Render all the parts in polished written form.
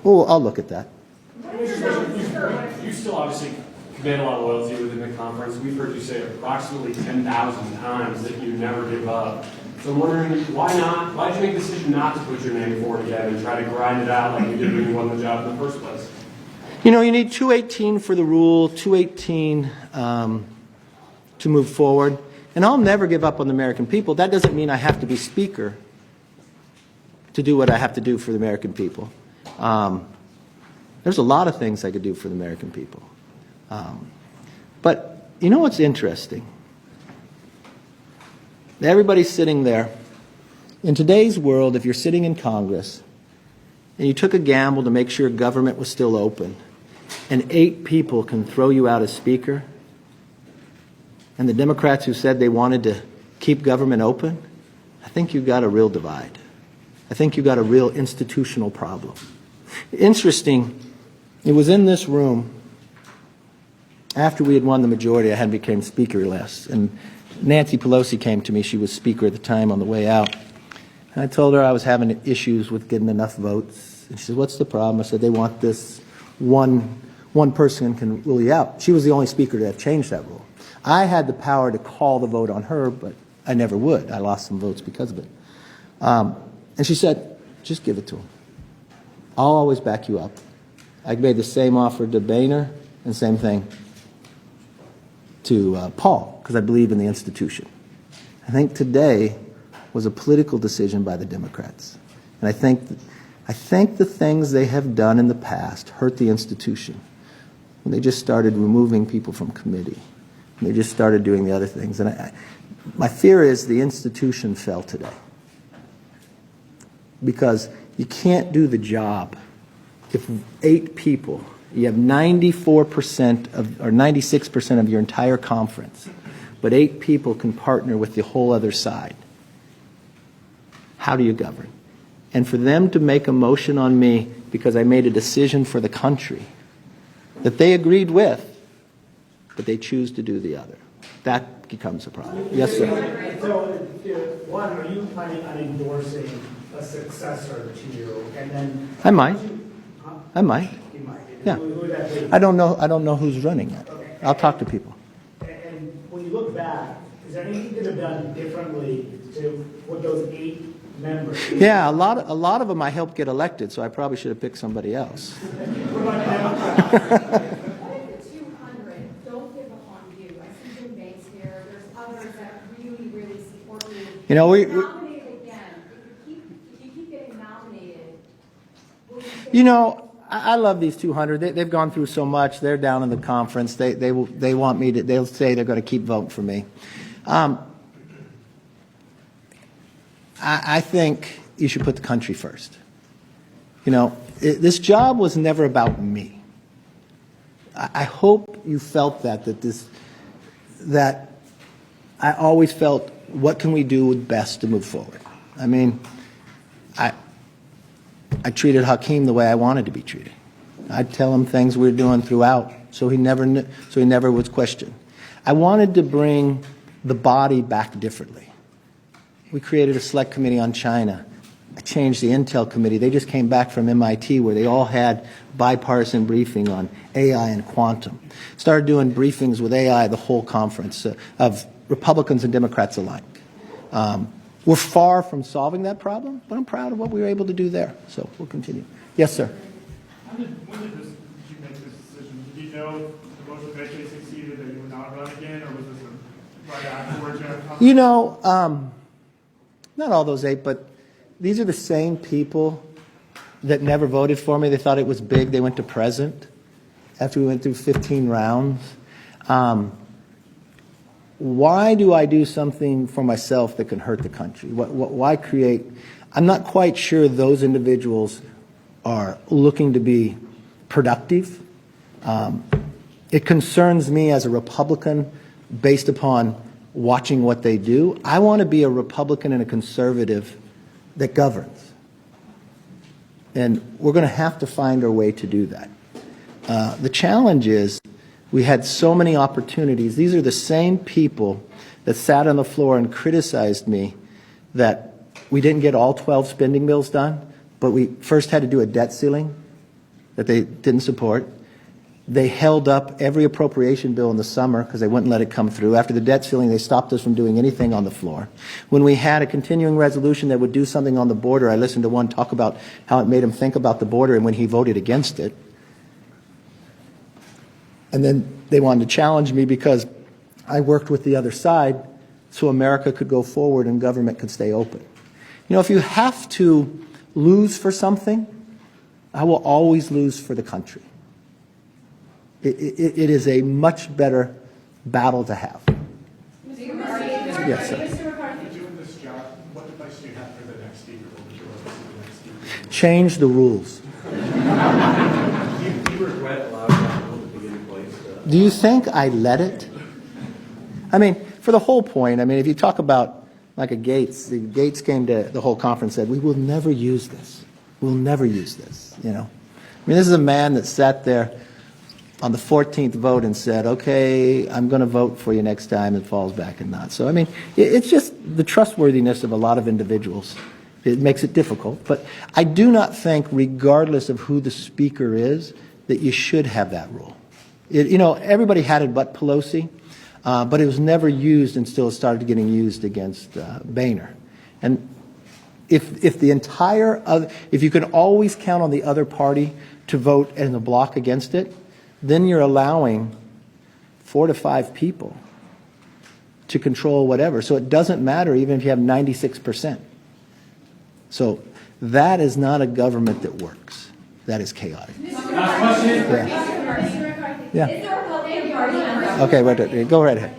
Well, I'll look at that. You still obviously command a lot of loyalty within the conference. We've heard you say approximately 10,000 times that you never give up. So I'm wondering, why not? Why did you make the decision not to put your name forward again and try to grind it out like you did when you won the job in the first place? You know, you need 218 for the rule, 218 to move forward. And I'll never give up on the American people. That doesn't mean I have to be Speaker to do what I have to do for the American people. There's a lot of things I could do for the American people. But you know what's interesting? Everybody's sitting there. In today's world, if you're sitting in Congress and you took a gamble to make sure government was still open, and 8 people can throw you out as Speaker, and the Democrats who said they wanted to keep government open, I think you've got a real divide. I think you've got a real institutional problem. Interesting, it was in this room after we had won the majority, I had become Speaker last, and Nancy Pelosi came to me. She was Speaker at the time on the way out. And I told her I was having issues with getting enough votes. And she said, what's the problem? I said, they want this one person can rule you out. She was the only Speaker to have changed that rule. I had the power to call the vote on her, but I never would. I lost some votes because of it. And she said, just give it to him. I'll always back you up. I made the same offer to Boehner and same thing to Paul, because I believe in the institution. I think today was a political decision by the Democrats. And I think the things they have done in the past hurt the institution. When they just started removing people from committee. And they just started doing the other things. And my fear is the institution fell today. Because you can't do the job if 8 people, you have 94% of, or 96% of your entire conference, but 8 people can partner with the whole other side. How do you govern? And for them to make a motion on me because I made a decision for the country that they agreed with, but they choose to do the other, that becomes a problem. Yes, sir. So, one, are you planning on endorsing a successor to you? And then I might. I might. You might. Yeah. Who would that be? I don't know who's running it. Okay. I'll talk to people. And when you look back, is there anything you could have done differently to what those 8 members? Yeah, a lot of them I helped get elected, so I probably should have picked somebody else. What about Democrats? What if the 200 don't give up on you? I see Jim Banks here. There's others that really, really support you. You know, we Nominated again. If you keep getting nominated, will you stay? you know, I love these 200. They've gone through so much. They're down in the conference. They want me to. They'll say they're going to keep voting for me. I think you should put the country first. You know, this job was never about me. I hope you felt that I always felt, what can we do best to move forward? I mean, I treated Hakeem the way I wanted to be treated. I'd tell him things we were doing throughout, so he never was questioned. I wanted to bring the body back differently. We created a select committee on China. I changed the Intel committee. They just came back from MIT where they all had bipartisan briefing on AI and quantum. Started doing briefings with AI the whole conference of Republicans and Democrats alike. We're far from solving that problem, but I'm proud of what we were able to do there. So we'll continue. Yes, sir. When did you make this decision? Did you know the most eventually succeeded that you would not run again, or was this right afterwards? You know, not all those 8, but these are the same people that never voted for me. They thought it was big. They went to present after we went through 15 rounds. Why do I do something for myself that can hurt the country? Why create? I'm not quite sure those individuals are looking to be productive. It concerns me as a Republican based upon watching what they do. I want to be a Republican and a conservative that governs. And we're going to have to find our way to do that. The challenge is we had so many opportunities. These are the same people that sat on the floor and criticized me that we didn't get all 12 spending bills done, but we first had to do a debt ceiling, that they didn't support. They held up every appropriation bill in the summer because they wouldn't let it come through. After the debt ceiling, they stopped us from doing anything on the floor. When we had a continuing resolution that would do something on the border, I listened to one talk about how it made him think about the border and when he voted against it. And then they wanted to challenge me because I worked with the other side so America could go forward and government could stay open. You know, if you have to lose for something, I will always lose for the country. It is a much better battle to have. Yes, sir. Doing this job, what advice do you have for the next speaker? What would you like to see the next speaker? Change the rules. Do you regret allowing that rule to be in place? Do you think I let it? I mean, for the whole point, I mean, if you talk about like a Gaetz, the Gaetz came to the whole conference and said, we will never use this. We'll never use this, you know. I mean, this is a man that sat there on the 14th vote and said, okay, I'm going to vote for you next time, and falls back and not. So, I mean, it's just the trustworthiness of a lot of individuals. It makes it difficult. But I do not think, regardless of who the speaker is, that you should have that rule. You know, everybody had it but Pelosi, but it was never used until it started getting used against Boehner. And if the entire other, if you can always count on the other party to vote in a block against it, then you're allowing 4 to 5 people to control whatever. So it doesn't matter even if you have 96%. So that is not a government that works. That is chaotic. Last question. Yeah. Is there a Republican Party on Okay, wait, go right ahead.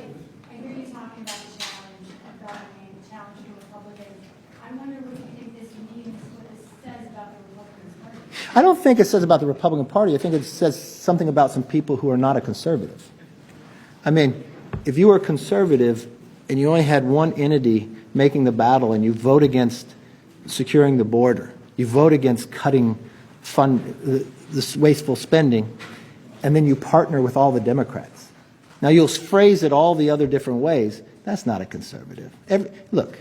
I hear you talking about the challenge of governing, the challenge to Republicans. I wonder what you think this means, what this says about the Republican Party. I don't think it says about the Republican Party. I think it says something about some people who are not a conservative. I mean, if you were a conservative and you only had one entity making the battle and you vote against securing the border, you vote against cutting this wasteful spending, and then you partner with all the Democrats. Now, you'll phrase it all the other different ways. That's not a conservative. Look,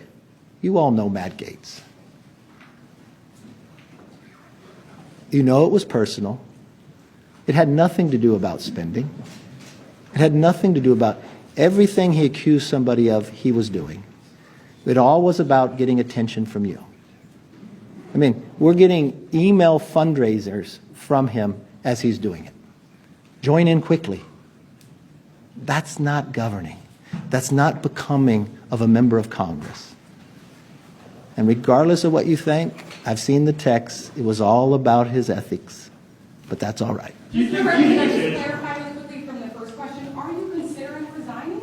you all know Matt Gaetz. You know it was personal. It had nothing to do about spending. It had nothing to do about everything he accused somebody of he was doing. It all was about getting attention from you. I mean, we're getting email fundraisers from him as he's doing it. Join in quickly. That's not governing. That's not becoming of a member of Congress. And regardless of what you think, I've seen the text. It was all about his ethics. But that's all right. Mr. Murphy, can I just clarify really quickly from the first question? Are you considering resigning?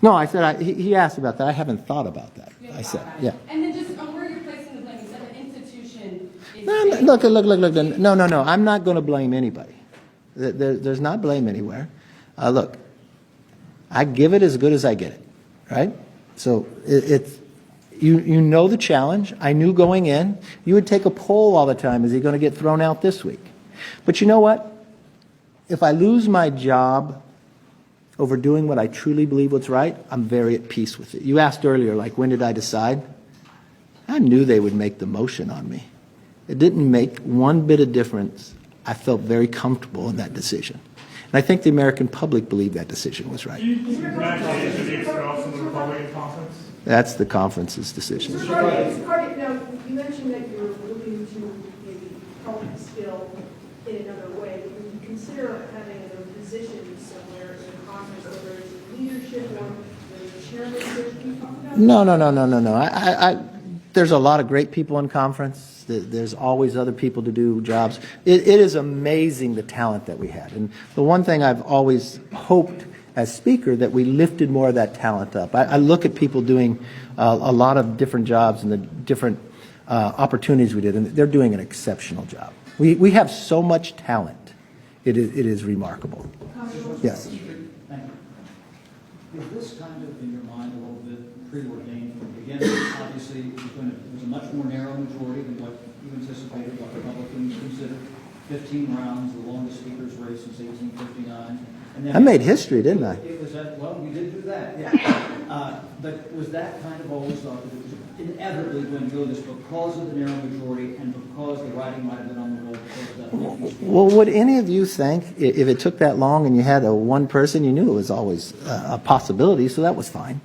No, I said, he asked about that. I haven't thought about that. I said, yeah. And then just on where you're placing the blame, you said the institution is... Look. No. I'm not going to blame anybody. There's not blame anywhere. Look, I give it as good as I get it, right? So you know the challenge. I knew going in. You would take a poll all the time. Is he going to get thrown out this week? But you know what? If I lose my job over doing what I truly believe what's right, I'm very at peace with it. You asked earlier, like, when did I decide? I knew they would make the motion on me. It didn't make one bit of difference. I felt very comfortable in that decision. And I think the American public believed that decision was right. Matt Gaetz should be expelled from the Republican conference. That's the conference's decision. Mr. Carty, now, you mentioned that you're looking to maybe help Scalp in another way. Would you consider having another position somewhere in Congress, whether it's leadership or the chairmanship? Can you talk about that? No. There's a lot of great people in conference. There's always other people to do jobs. It is amazing the talent that we had. And the one thing I've always hoped as Speaker, that we lifted more of that talent up. I look at people doing a lot of different jobs and the different opportunities we did, and they're doing an exceptional job. We have so much talent. It is remarkable. Yes. Thank you. Is this kind of, in your mind, a little bit preordained from the beginning? Obviously, it was a much more narrow majority than what you anticipated, what Republicans considered. 15 rounds, the longest speaker's race since 1859. And then I made history, didn't I? It was that, well, we did do that, yeah. But was that kind of always thought that it was inevitably going to go this because of the narrow majority and because the writing might have been on the wall because of the Well, would any of you think if it took that long and you had one person, you knew it was always a possibility, so that was fine.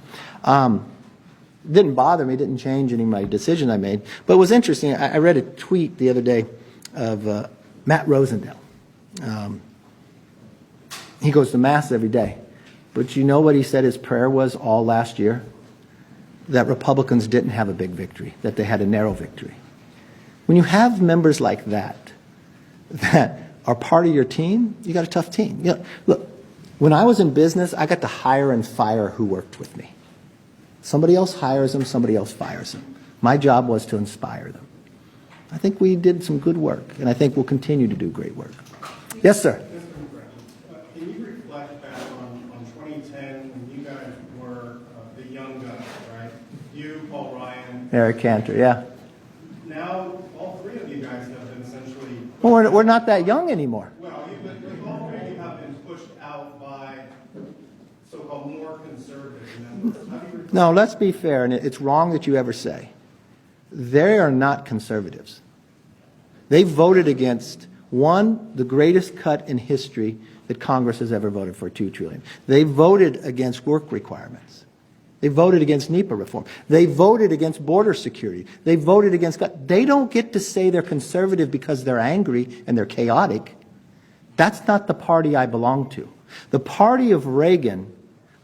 Didn't bother me, didn't change any of my decision I made. But it was interesting. I read a tweet the other day of Matt Rosendale. He goes to Mass every day. But you know what he said his prayer was all last year? That Republicans didn't have a big victory, that they had a narrow victory. When you have members like that are part of your team, you got a tough team. You know, look, when I was in business, I got to hire and fire who worked with me. Somebody else hires them, somebody else fires them. My job was to inspire them. I think we did some good work, and I think we'll continue to do great work. Yes, sir. Can you reflect back on 2010 when you guys were the young guys, right? You, Paul Ryan. Eric Cantor, yeah. Now, all three of you guys have been essentially... Well, we're not that young anymore. Well, all three of you have been pushed out by so-called more conservative members. How do you... No, let's be fair, and it's wrong that you ever say. They are not conservatives. They voted against, one, the greatest cut in history that Congress has ever voted for, $2 trillion. They voted against work requirements. They voted against NEPA reform. They voted against border security. They voted against... They don't get to say they're conservative because they're angry and they're chaotic. That's not the party I belong to. The party of Reagan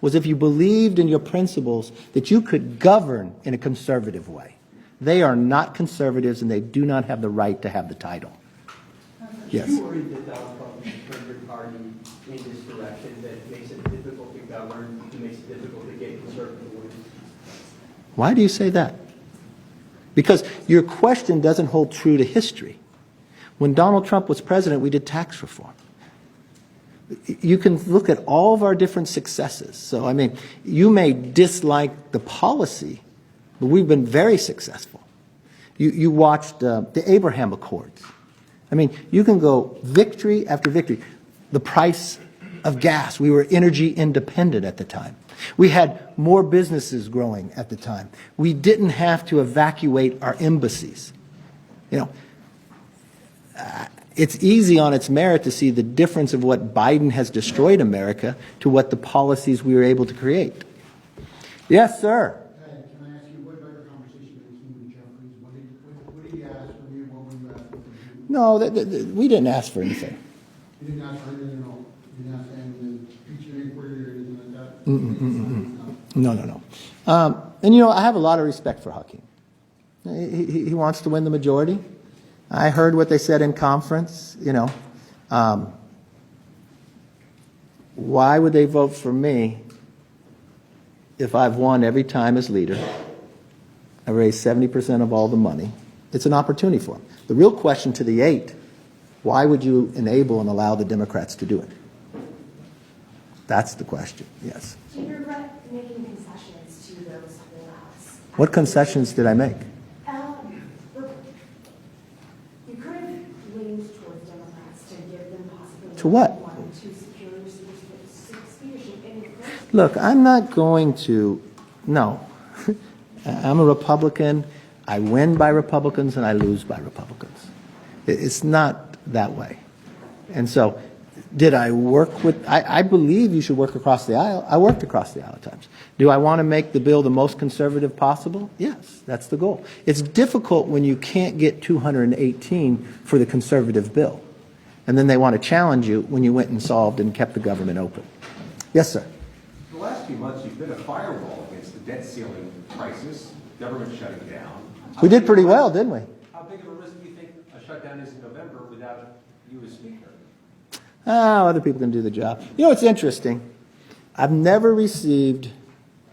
was if you believed in your principles that you could govern in a conservative way. They are not conservatives, and they do not have the right to have the title. Yes. Are you worried that Donald Trump has turned your party in this direction that makes it difficult to govern, and makes it difficult to get conservative wins? Why do you say that? Because your question doesn't hold true to history. When Donald Trump was president, we did tax reform. You can look at all of our different successes. So, I mean, you may dislike the policy, but we've been very successful. You watched the Abraham Accords. I mean, you can go victory after victory. The price of gas, we were energy independent at the time. We had more businesses growing at the time. We didn't have to evacuate our embassies. You know, it's easy on its merit to see the difference of what Biden has destroyed America to what the policies we were able to create. Yes, sir. Can I ask you, what about your conversation with King Jeffries? What did he ask from you? What were you asking from him? No, we didn't ask for anything. You didn't ask for anything at all? You didn't ask for anything, impeachment inquiry or anything like that? No. And, you know, I have a lot of respect for Hakeem. He wants to win the majority. I heard what they said in conference, you know. Why would they vote for me if I've won every time as leader? I raised 70% of all the money. It's an opportunity for them. The real question to the 8, why would you enable and allow the Democrats to do it? That's the question, yes. Do you regret making concessions to those holdouts? What concessions did I make? You could have leaned towards Democrats to give them possibility. To what? To secure speakership in the first. Look, I'm not going to, no. I'm a Republican. I win by Republicans and I lose by Republicans. It's not that way. And so, did I work with, I believe you should work across the aisle. I worked across the aisle at times. Do I want to make the bill the most conservative possible? Yes, that's the goal. It's difficult when you can't get 218 for the conservative bill. And then they want to challenge you when you went and solved and kept the government open. Yes, sir. For the last few months, you've been a firewall against the debt ceiling crisis, government shutting down. We did pretty well, didn't we? How big of a risk do you think a shutdown is in November without you as speaker? Other people can do the job. You know, it's interesting. I've never received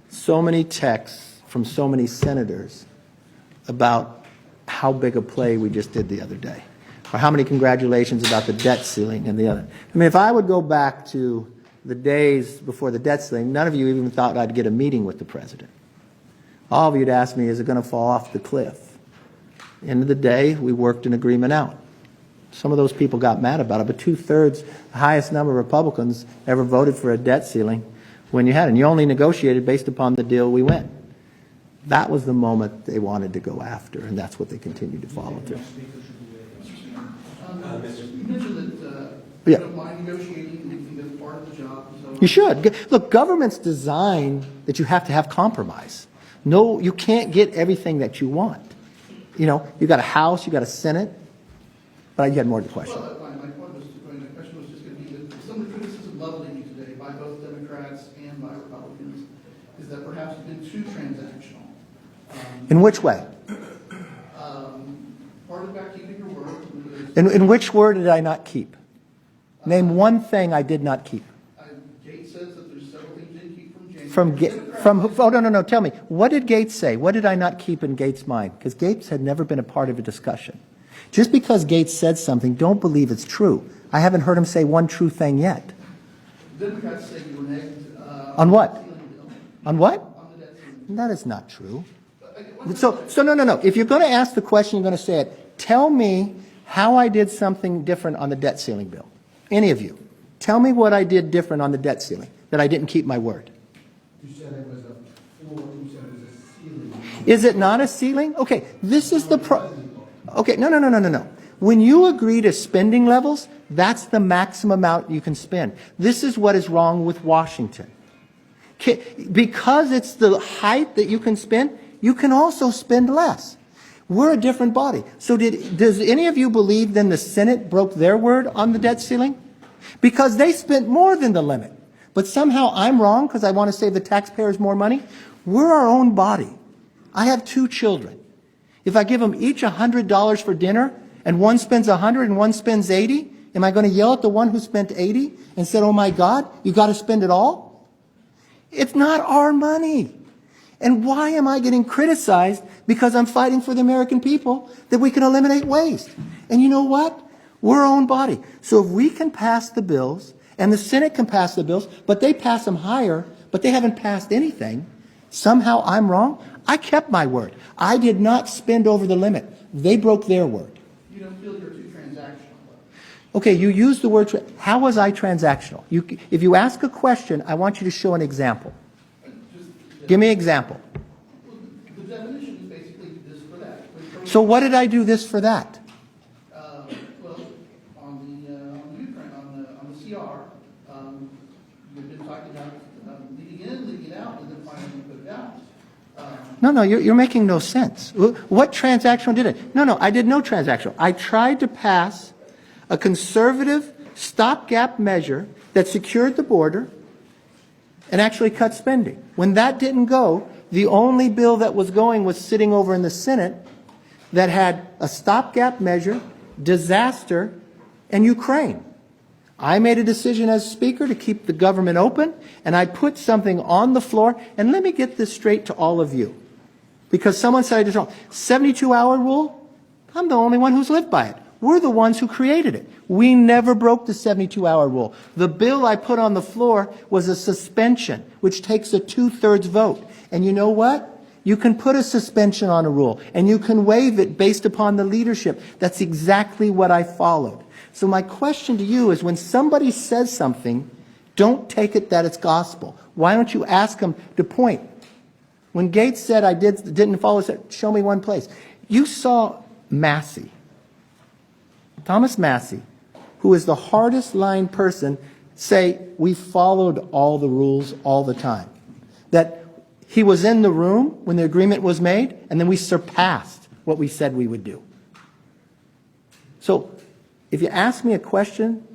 so many texts from so many senators about how big a play we just did the other day, or how many congratulations about the debt ceiling and the other. I mean, if I would go back to the days before the debt ceiling, none of you even thought I'd get a meeting with the president. All of you'd ask me, is it going to fall off the cliff? End of the day, we worked an agreement out. Some of those people got mad about it, but 2/3, the highest number of Republicans ever voted for a debt ceiling when you had it. And you only negotiated based upon the deal we went. That was the moment they wanted to go after, and that's what they continued to follow through. You mentioned that Yeah. you don't mind negotiating, and you think that's part of the job. So You should. Look, government's designed that you have to have compromise. No, you can't get everything that you want. You know, you got a House, you got a Senate, but you had more to the question. Well, my point was, my question was just going to be that some of the criticism leveled at you today by both Democrats and by Republicans is that perhaps you've been too transactional. In which way? Part about keeping your word. In which word did I not keep? Name one thing I did not keep. Gaetz says that there's several things you didn't keep from January. Oh, no. Tell me. What did Gaetz say? What did I not keep in Gaetz' mind? Because Gaetz had never been a part of a discussion. Just because Gaetz said something, don't believe it's true. I haven't heard him say one true thing yet. Democrats say you reneged On what? the ceiling bill. On what? On the debt ceiling. That is not true. So no. If you're going to ask the question, you're going to say it. Tell me how I did something different on the debt ceiling bill. Any of you. Tell me what I did different on the debt ceiling, that I didn't keep my word. You said it was a floor, you said it was a ceiling. Is it not a ceiling? Okay, this is the Okay, no. When you agree to spending levels, that's the maximum amount you can spend. This is what is wrong with Washington. Because it's the height that you can spend, you can also spend less. We're a different body. So does any of you believe then the Senate broke their word on the debt ceiling? Because they spent more than the limit. But somehow I'm wrong because I want to save the taxpayers more money. We're our own body. I have 2 children. If I give them each $100 for dinner and one spends $100 and one spends $80, am I going to yell at the one who spent $80 and said, oh my God, you got to spend it all? It's not our money. And why am I getting criticized because I'm fighting for the American people that we can eliminate waste? And you know what? We're our own body. So if we can pass the bills, and the Senate can pass the bills, but they pass them higher, but they haven't passed anything, somehow I'm wrong? I kept my word. I did not spend over the limit. They broke their word. You don't feel you're too transactional, though. Okay, you used the word, how was I transactional? If you ask a question, I want you to show an example. Give me an example. The definition is basically this for that. So what did I do this for that? Well, on the Ukraine, on the CR, you've been talking about leading in, leading out, and then finally put it out. No, you're making no sense. What transactional did it? No, I did no transactional. I tried to pass a conservative stopgap measure that secured the border and actually cut spending. When that didn't go, the only bill that was going was sitting over in the Senate that had a stopgap measure, disaster, and Ukraine. I made a decision as Speaker to keep the government open, and I put something on the floor, and let me get this straight to all of you. Because someone said I did wrong. 72-hour rule, I'm the only one who's lived by it. We're the ones who created it. We never broke the 72-hour rule. The bill I put on the floor was a suspension, which takes a 2/3 vote. And you know what? You can put a suspension on a rule, and you can waive it based upon the leadership. That's exactly what I followed. So my question to you is when somebody says something, don't take it that it's gospel. Why don't you ask them to point? When Gaetz said I didn't follow, said, show me one place. You saw Massey. Thomas Massey, who is the hardest line person, say we followed all the rules all the time. That he was in the room when the agreement was made, and then we surpassed what we said we would do. So if you ask me a question,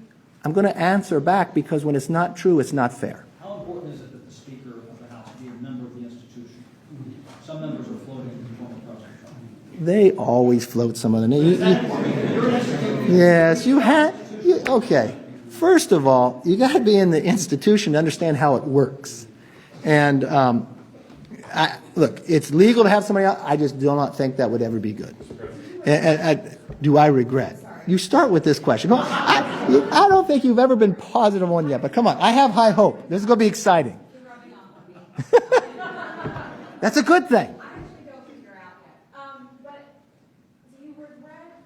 I'm going to answer back because when it's not true, it's not fair. How important is it that the Speaker of the House be a member of the institution? Some members are floating in former President Trump. They always float some of them. Yes, you had. Okay. First of all, you got to be in the institution to understand how it works. And look, it's legal to have somebody else. I just do not think that would ever be good. Do I regret? You start with this question. I don't think you've ever been positive on yet, but come on. I have high hope. This is going to be exciting. That's a good thing. I actually don't think you're out yet. But do you regret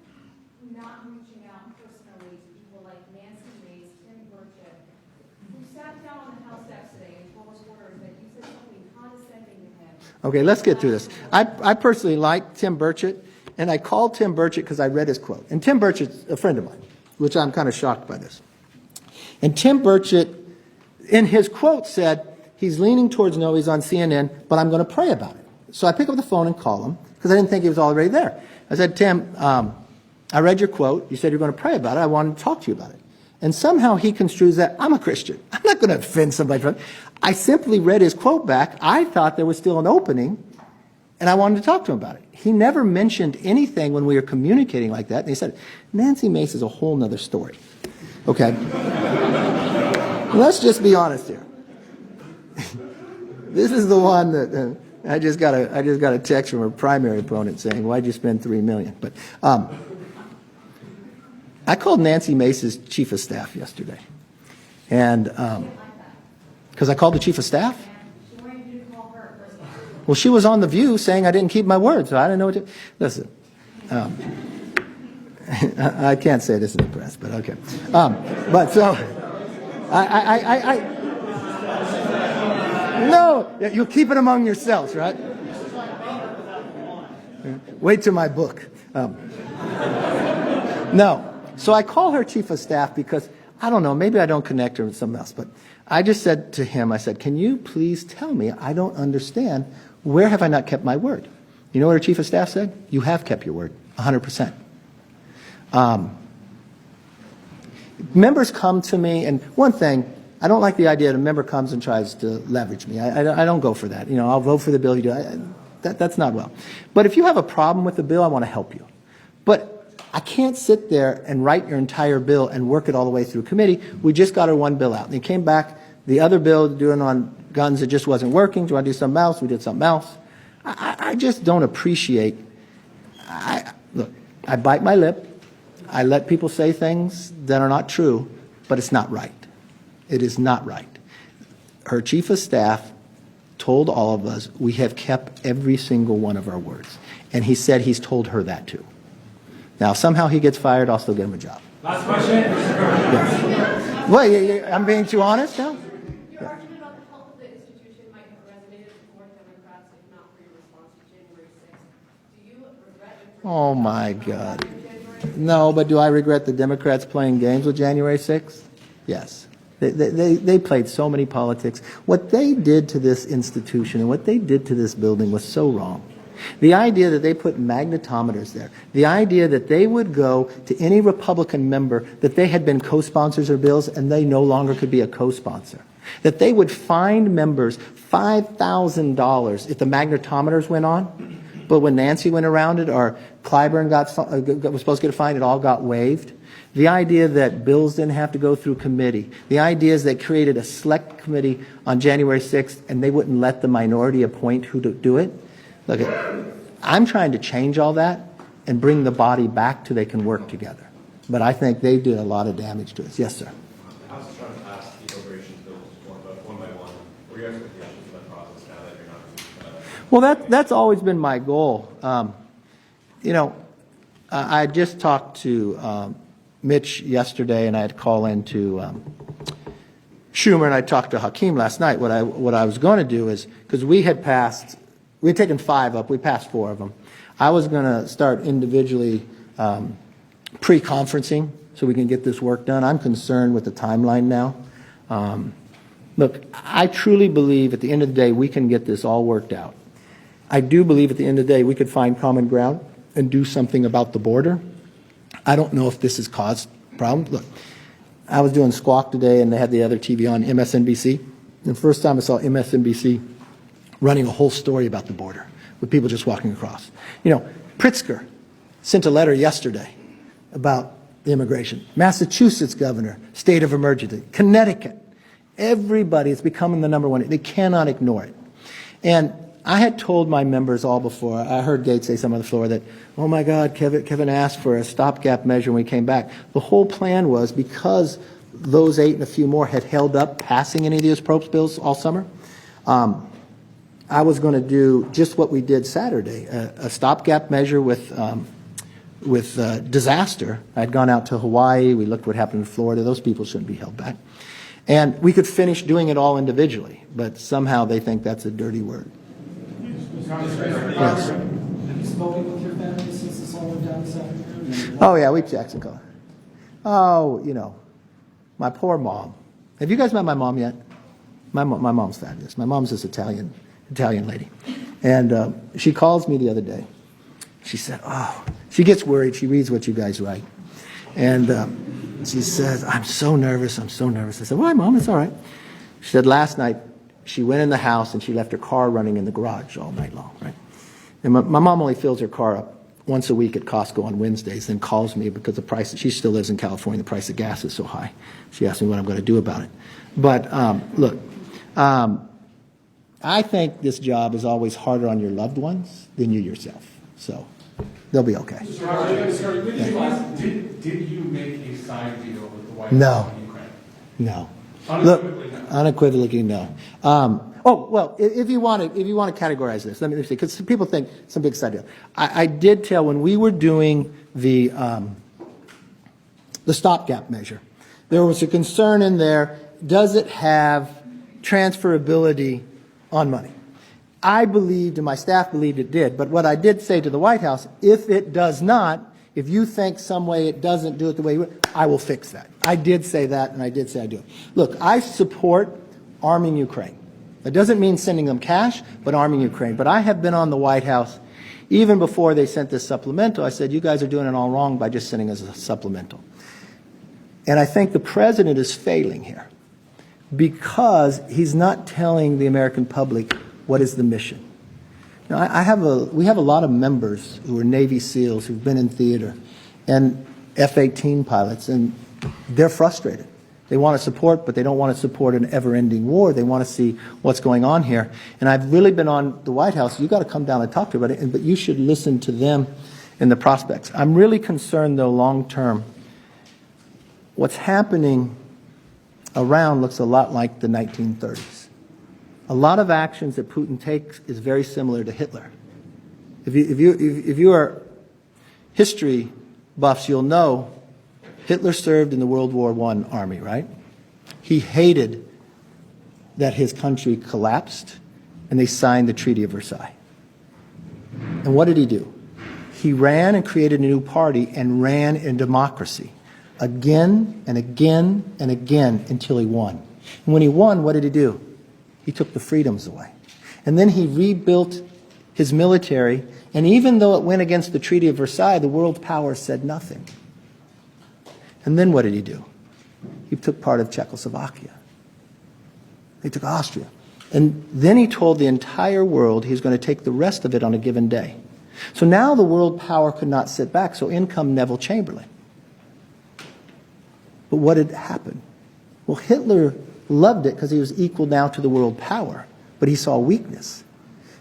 not reaching out personally to people like Nancy Mace, Tim Burchett, who sat down on the House steps today and told us orders that you said something condescending to him? Okay, let's get through this. I personally like Tim Burchett, and I called Tim Burchett because I read his quote. And Tim Burchett's a friend of mine, which I'm kind of shocked by this. And Tim Burchett, in his quote, said, he's leaning towards no, he's on CNN, but I'm going to pray about it. So I pick up the phone and call him because I didn't think he was already there. I said, Tim, I read your quote. You said you're going to pray about it. I wanted to talk to you about it. And somehow he construes that, I'm a Christian. I'm not going to offend somebody. I simply read his quote back. I thought there was still an opening, and I wanted to talk to him about it. He never mentioned anything when we were communicating like that. And he said, Nancy Mace is a whole nother story. Okay? Let's just be honest here. This is the one that I just got a text from her primary opponent saying, "Why'd you spend $3 million?" But I called Nancy Mace's chief of staff yesterday, and because I called the chief of staff. Well, she was on The View saying I didn't keep my word, so I didn't know what to listen. I can't say this in the press, but okay. But so no, you'll keep it among yourselves, right? Wait till my book. No. So I call her chief of staff because, I don't know, maybe I don't connect her with something else, but I just said to him, I said, can you please tell me, I don't understand, where have I not kept my word? You know what her chief of staff said? You have kept your word, 100%. Members come to me, and one thing, I don't like the idea that a member comes and tries to leverage me. I don't go for that. You know, I'll vote for the bill you do. That's not well. But if you have a problem with the bill, I want to help you. But I can't sit there and write your entire bill and work it all the way through committee. We just got our one bill out. And it came back, the other bill doing on guns, it just wasn't working. Do you want to do something else? We did something else. I just don't appreciate. Look, I bite my lip. I let people say things that are not true, but it's not right. It is not right. Her chief of staff told all of us we have kept every single one of our words. And he said he's told her that too. Now, if somehow he gets fired, I'll still get him a job. Last question. Yes. Well, I'm being too honest now? Your argument about the health of the institution might have resonated with more Democrats, if not for your response to January 6th. Do you regret it? Oh, my God. No, but do I regret the Democrats playing games with January 6th? Yes. They played so many politics. What they did to this institution and what they did to this building was so wrong. The idea that they put magnetometers there, the idea that they would go to any Republican member that they had been co-sponsors of bills and they no longer could be a co-sponsor, that they would find members $5,000 if the magnetometers went on, but when Nancy went around it or Clyburn was supposed to get a fine, it all got waived. The idea that bills didn't have to go through committee. The idea is they created a select committee on January 6th and they wouldn't let the minority appoint who to do it. Look, I'm trying to change all that and bring the body back to they can work together. But I think they did a lot of damage to us. Yes, sir. The House is trying to pass the appropriations bills one by one. What are your expectations for that process now that you're not? Well, that's always been my goal. You know, I just talked to Mitch yesterday, and I had to call into Schumer, and I talked to Hakeem last night. What I was going to do is, because we had taken 5 up, we passed 4 of them. I was going to start individually pre-conferencing so we can get this work done. I'm concerned with the timeline now. Look, I truly believe at the end of the day we can get this all worked out. I do believe at the end of the day we could find common ground and do something about the border. I don't know if this has caused problems. Look, I was doing Squawk today and they had the other TV on, MSNBC. And the first time I saw MSNBC running a whole story about the border with people just walking across. You know, Pritzker sent a letter yesterday about the immigration. Massachusetts governor, state of emergency. Connecticut. Everybody is becoming the #1. They cannot ignore it. And I had told my members all before, I heard Gaetz say some on the floor that, oh my God, Kevin asked for a stopgap measure when we came back. The whole plan was because those 8 and a few more had held up passing any of these approach bills all summer, I was going to do just what we did Saturday, a stopgap measure with disaster. I'd gone out to Hawaii. We looked what happened in Florida. Those people shouldn't be held back. And we could finish doing it all individually, but somehow they think that's a dirty word. Yes. Have you spoken with your family since this Oh, yeah, we Jackson color. Oh, my poor mom. Have you guys met my mom yet? My mom's fabulous. My mom's this Italian lady. And she calls me the other day. She said, she gets worried. She reads what you guys write. And she says, I'm so nervous. I said, why, Mom? It's all right. She said last night she went in the house and she left her car running in the garage all night long, right? And my mom only fills her car up once a week at Costco on Wednesdays, then calls me because the price, she still lives in California, the price of gas is so high. She asked me what I'm going to do about it. But look, I think this job is always harder on your loved ones than you yourself. So they'll be okay. Did you make a side deal with the White No. House on Ukraine? No. Unequivocally, no. Unequivocally, no. If you want to categorize this, let me see, because people think some big side deal. I did tell when we were doing the stopgap measure, there was a concern in there, does it have transferability on money? I believed and my staff believed it did, but what I did say to the White House, if it does not, if you think some way it doesn't do it the way you would, I will fix that. I did say that, and I did say I do it. Look, I support arming Ukraine. That doesn't mean sending them cash, but arming Ukraine. But I have been on the White House even before they sent this supplemental. I said, you guys are doing it all wrong by just sending us a supplemental. And I think the president is failing here because he's not telling the American public what is the mission. Now, we have a lot of members who are Navy SEALs who've been in theater and F-18 pilots, and they're frustrated. They want to support, but they don't want to support an ever-ending war. They want to see what's going on here. And I've really been on the White House. You've got to come down and talk to everybody, but you should listen to them and the prospects. I'm really concerned, though, long-term. What's happening around looks a lot like the 1930s. A lot of actions that Putin takes is very similar to Hitler. If you are history buffs, you'll know Hitler served in the World War I army, right? He hated that his country collapsed and they signed the Treaty of Versailles. And what did he do? He ran and created a new party and ran in democracy again and again and again until he won. And when he won, what did he do? He took the freedoms away. And then he rebuilt his military, and even though it went against the Treaty of Versailles, the world powers said nothing. And then what did he do? He took part of Czechoslovakia. He took Austria. And then he told the entire world he's going to take the rest of it on a given day. So now the world power could not sit back, so in come Neville Chamberlain. But what had happened? Well, Hitler loved it because he was equal now to the world power, but he saw weakness.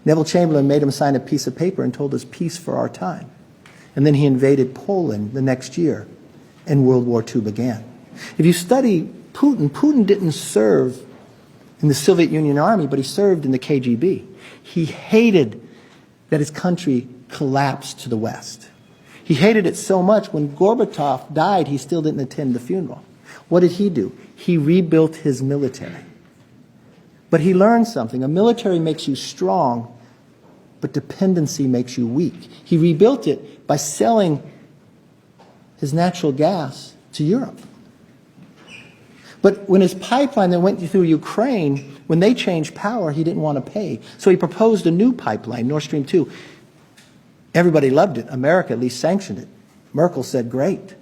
Neville Chamberlain made him sign a piece of paper and told us peace for our time. And then he invaded Poland the next year, and World War II began. If you study Putin, Putin didn't serve in the Soviet Union army, but he served in the KGB. He hated that his country collapsed to the West. He hated it so much when Gorbachev died, he still didn't attend the funeral. What did he do? He rebuilt his military. But he learned something. A military makes you strong, but dependency makes you weak. He rebuilt it by selling his natural gas to Europe. But when his pipeline that went through Ukraine, when they changed power, he didn't want to pay. So he proposed a new pipeline, Nord Stream 2. Everybody loved it. America at least sanctioned it. Merkel said, great.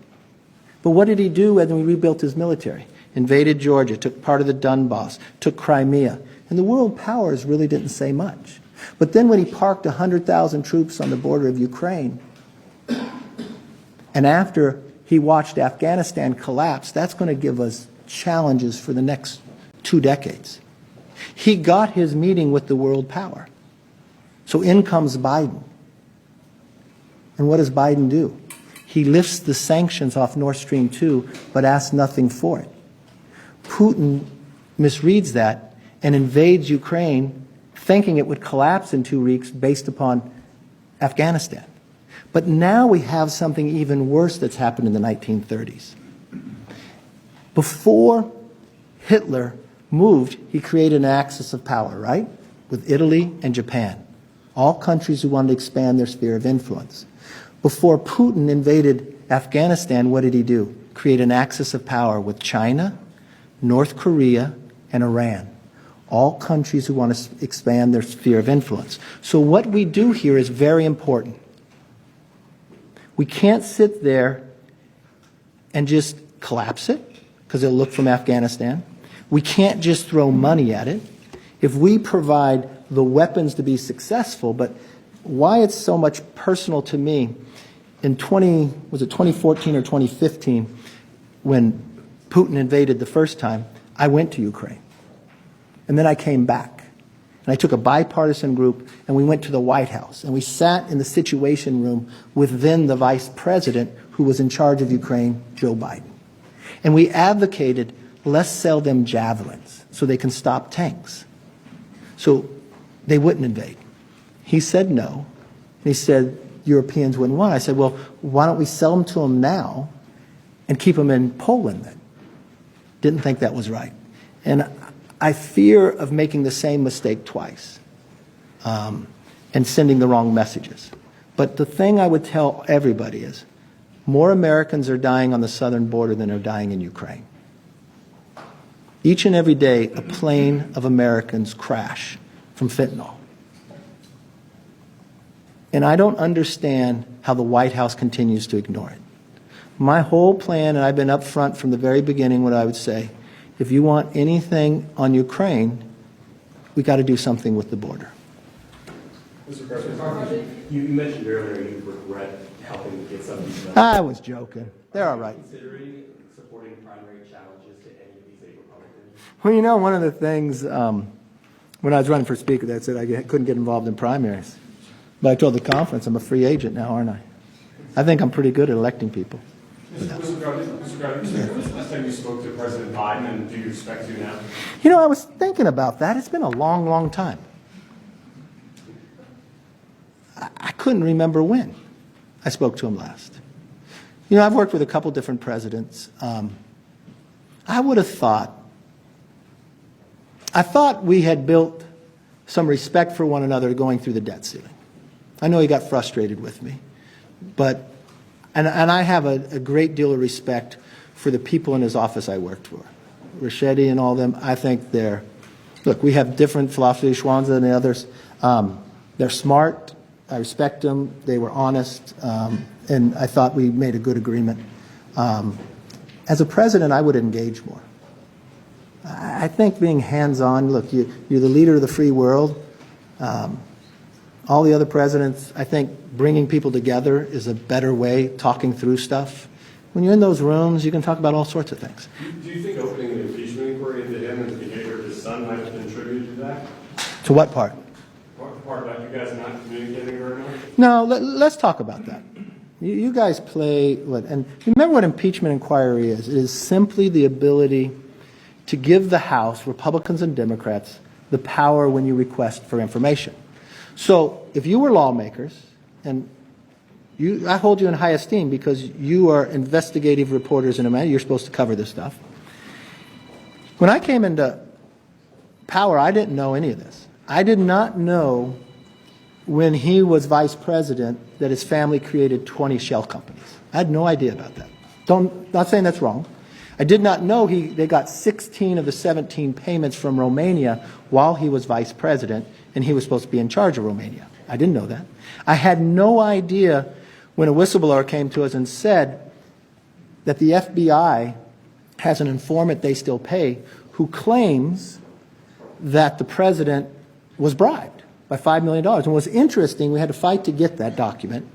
But what did he do when he rebuilt his military? Invaded Georgia, took part of the Donbass, took Crimea. And the world powers really didn't say much. But then when he parked 100,000 troops on the border of Ukraine, and after he watched Afghanistan collapse, that's going to give us challenges for the next 2 decades. He got his meeting with the world power. So in comes Biden. And what does Biden do? He lifts the sanctions off Nord Stream 2, but asks nothing for it. Putin misreads that and invades Ukraine, thinking it would collapse in 2 weeks based upon Afghanistan. But now we have something even worse that's happened in the 1930s. Before Hitler moved, he created an axis of power, right? With Italy and Japan. All countries who wanted to expand their sphere of influence. Before Putin invaded Afghanistan, what did he do? Create an axis of power with China, North Korea, and Iran. All countries who want to expand their sphere of influence. So what we do here is very important. We can't sit there and just collapse it, because it'll look from Afghanistan. We can't just throw money at it. If we provide the weapons to be successful, but why it's so much personal to me, in 2014 or 2015, when Putin invaded the first time, I went to Ukraine. And then I came back. And I took a bipartisan group, and we went to the White House. And we sat in the Situation Room with then the vice president who was in charge of Ukraine, Joe Biden. And we advocated, let's sell them javelins so they can stop tanks. So they wouldn't invade. He said no. And he said Europeans wouldn't want it. I said, well, why don't we sell them to them now and keep them in Poland then? Didn't think that was right. And I fear of making the same mistake twice and sending the wrong messages. But the thing I would tell everybody is more Americans are dying on the southern border than are dying in Ukraine. Each and every day, a plane of Americans crash from fentanyl. And I don't understand how the White House continues to ignore it. My whole plan, and I've been up front from the very beginning, what I would say, if you want anything on Ukraine, we got to do something with the border. Mr. President, you mentioned earlier you regret helping get some of these. I was joking. They're all right. Considering supporting primary challenges to any of these 8 Republicans? Well, you know, one of the things, when I was running for Speaker, that said I couldn't get involved in primaries. But I told the conference I'm a free agent now, aren't I? I think I'm pretty good at electing people. Mr. Gardner, when was the last time you spoke to President Biden, and do you expect to now? You know, I was thinking about that. It's been a long, long time. I couldn't remember when I spoke to him last. You know, I've worked with a couple different presidents. I would have thought, I thought we had built some respect for one another going through the debt ceiling. I know he got frustrated with me, but, and I have a great deal of respect for the people in his office I worked for. Rachetti and all them, I think they're, look, we have different philosophies, Schwanza and the others. They're smart. I respect them. They were honest. And I thought we made a good agreement. As a president, I would engage more. I think being hands-on, look, you're the leader of the free world. All the other presidents, I think bringing people together is a better way, talking through stuff. When you're in those rooms, you can talk about all sorts of things. Do you think opening an impeachment inquiry into him and the behavior of his son might have contributed to that? To what part? Part about you guys not communicating very much? No, let's talk about that. You guys play, and remember what impeachment inquiry is. It is simply the ability to give the House, Republicans and Democrats, the power when you request for information. So if you were lawmakers, and I hold you in high esteem because you are investigative reporters in America, you're supposed to cover this stuff. When I came into power, I didn't know any of this. I did not know when he was vice president that his family created 20 shell companies. I had no idea about that. Not saying that's wrong. I did not know they got 16 of the 17 payments from Romania while he was vice president, and he was supposed to be in charge of Romania. I didn't know that. I had no idea when a whistleblower came to us and said that the FBI has an informant they still pay who claims that the president was bribed by $5 million. And what's interesting, we had to fight to get that document.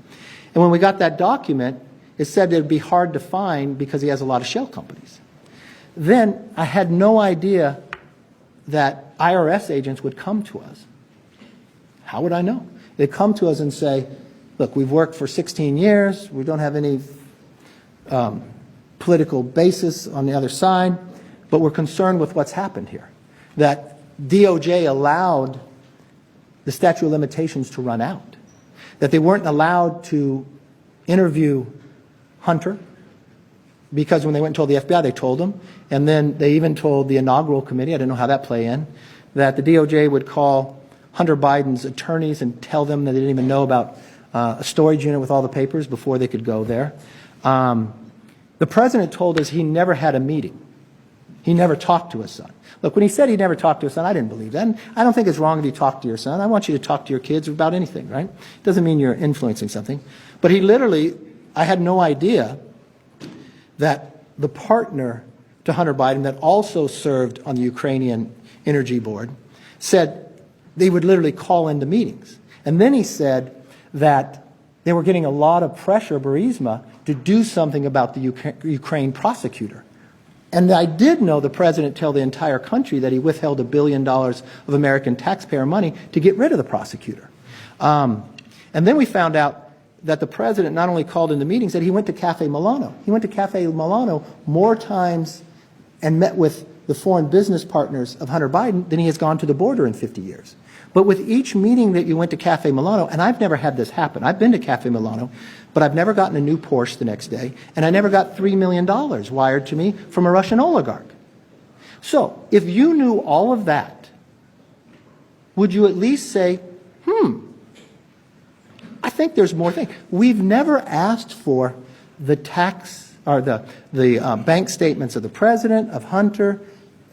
And when we got that document, it said it would be hard to find because he has a lot of shell companies. Then I had no idea that IRS agents would come to us. How would I know? They'd come to us and say, look, we've worked for 16 years. We don't have any political basis on the other side, but we're concerned with what's happened here. That DOJ allowed the statute of limitations to run out. That they weren't allowed to interview Hunter, because when they went and told the FBI, they told them. And then they even told the inaugural committee, I didn't know how that play in, that the DOJ would call Hunter Biden's attorneys and tell them that they didn't even know about a storage unit with all the papers before they could go there. The president told us he never had a meeting. He never talked to his son. Look, when he said he never talked to his son, I didn't believe that. And I don't think it's wrong if you talk to your son. I want you to talk to your kids about anything, right? Doesn't mean you're influencing something. But he literally, I had no idea that the partner to Hunter Biden that also served on the Ukrainian Energy Board said they would literally call into meetings. And then he said that they were getting a lot of pressure, Burisma, to do something about the Ukraine prosecutor. And I did know the president tell the entire country that he withheld $1 billion of American taxpayer money to get rid of the prosecutor. And then we found out that the president not only called into meetings, that he went to Cafe Milano. He went to Cafe Milano more times and met with the foreign business partners of Hunter Biden than he has gone to the border in 50 years. But with each meeting that you went to Cafe Milano, and I've never had this happen. I've been to Cafe Milano, but I've never gotten a new Porsche the next day, and I never got $3 million wired to me from a Russian oligarch. So, if you knew all of that, would you at least say, I think there's more things. We've never asked for the tax or the bank statements of the president, of Hunter,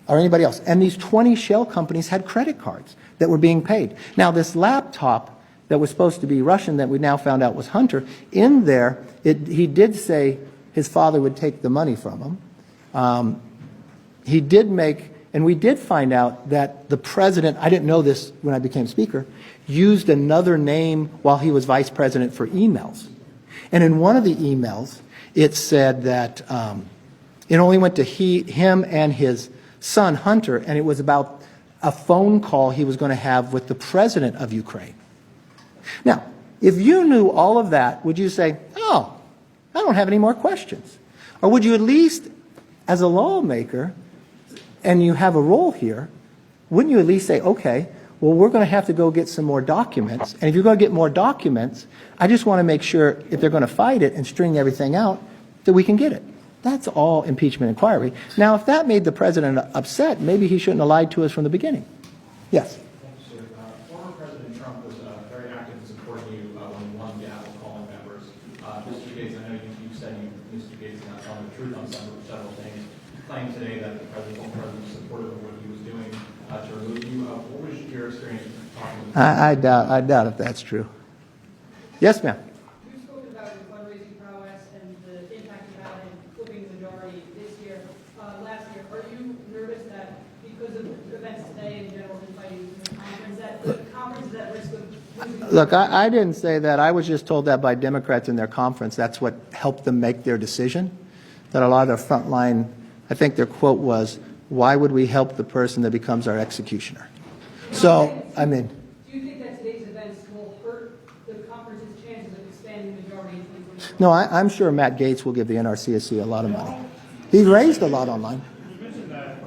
or anybody else. And these 20 shell companies had credit cards that were being paid. Now, this laptop that was supposed to be Russian that we now found out was Hunter, in there, he did say his father would take the money from him. He did make, and we did find out that the president, I didn't know this when I became speaker, used another name while he was vice president for emails. And in one of the emails, it said that it only went to him and his son, Hunter, and it was about a phone call he was going to have with the president of Ukraine. Now, if you knew all of that, would you say, oh, I don't have any more questions? Or would you at least, as a lawmaker, and you have a role here, wouldn't you at least say, okay, well, we're going to have to go get some more documents. And if you're going to get more documents, I just want to make sure if they're going to fight it and string everything out, that we can get it. That's all impeachment inquiry. Now, if that made the president upset, maybe he shouldn't have lied to us from the beginning. Yes? Thank you, sir. Former President Trump was very active in supporting you when you won the Apple calling members. Mr. Gaetz, I know you said Mr. Gaetz is not telling the truth on several things. You claimed today that the president was supportive of what he was doing to remove you. What was your experience talking with him? I doubt if that's true. Yes, ma'am. You spoke about your fundraising prowess and the impact you had in flipping the majority this year, last year. Are you nervous that because of events today in general and fighting in the conference, that the conference is at risk of losing? Look, I didn't say that. I was just told that by Democrats in their conference. That's what helped them make their decision. That a lot of their frontline, I think their quote was, why would we help the person that becomes our executioner? So, I mean. Do you think that today's events will hurt the conference's chances of expanding the majority in 2024? No, I'm sure Matt Gaetz will give the NRCSC a lot of money. He raised a lot online. You mentioned that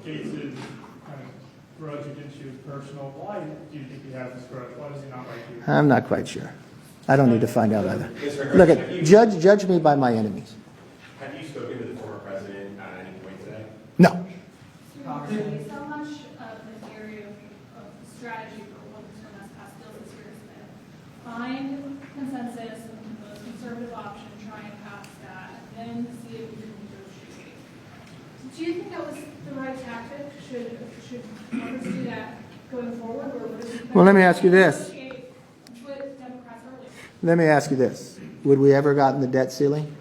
Gaetz's kind of grudge against you is personal. Why do you think he has this grudge? Why does he not like you? I'm not quite sure. I don't need to find out either. Look, judge me by my enemies. Have you spoken to the former president at any point today? No. So much of the area of strategy for what this one has passed bills this year has been find consensus and the most conservative option, try and pass that, and then see if we can negotiate. Do you think that was the right tactic? Should Congress do that going forward, or would it be Well, let me ask you this. negotiate with Democrats earlier? Let me ask you this. Would we ever gotten the debt ceiling?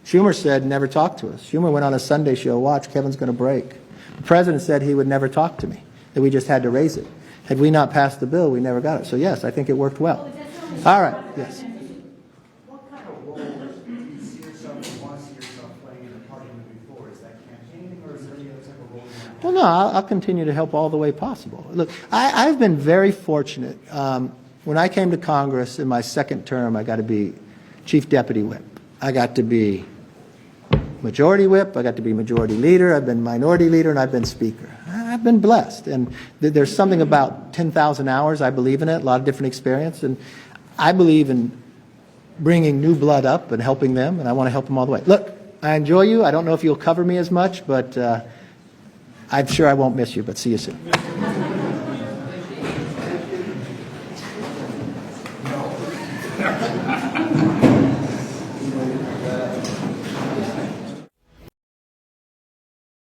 Schumer said never talk to us. Schumer went on a Sunday show, watch, Kevin's going to break. The president said he would never talk to me, that we just had to raise it. Had we not passed the bill, we never got it. So yes, I think it worked well. All right, yes. What kind of role do you see yourself or want to see yourself playing in the party moving forward? Is that campaigning or is there any other type of role you want? Well, no, I'll continue to help all the way possible. Look, I've been very fortunate. When I came to Congress in my second term, I got to be Chief Deputy Whip. I got to be Majority Whip, I got to be Majority Leader, I've been Minority Leader, and I've been Speaker. I've been blessed, and there's something about 10,000 hours, I believe in it, a lot of different experience, and I believe in bringing new blood up and helping them, and I want to help them all the way. Look, I enjoy you. I don't know if you'll cover me as much, but I'm sure I won't miss you, but see you soon.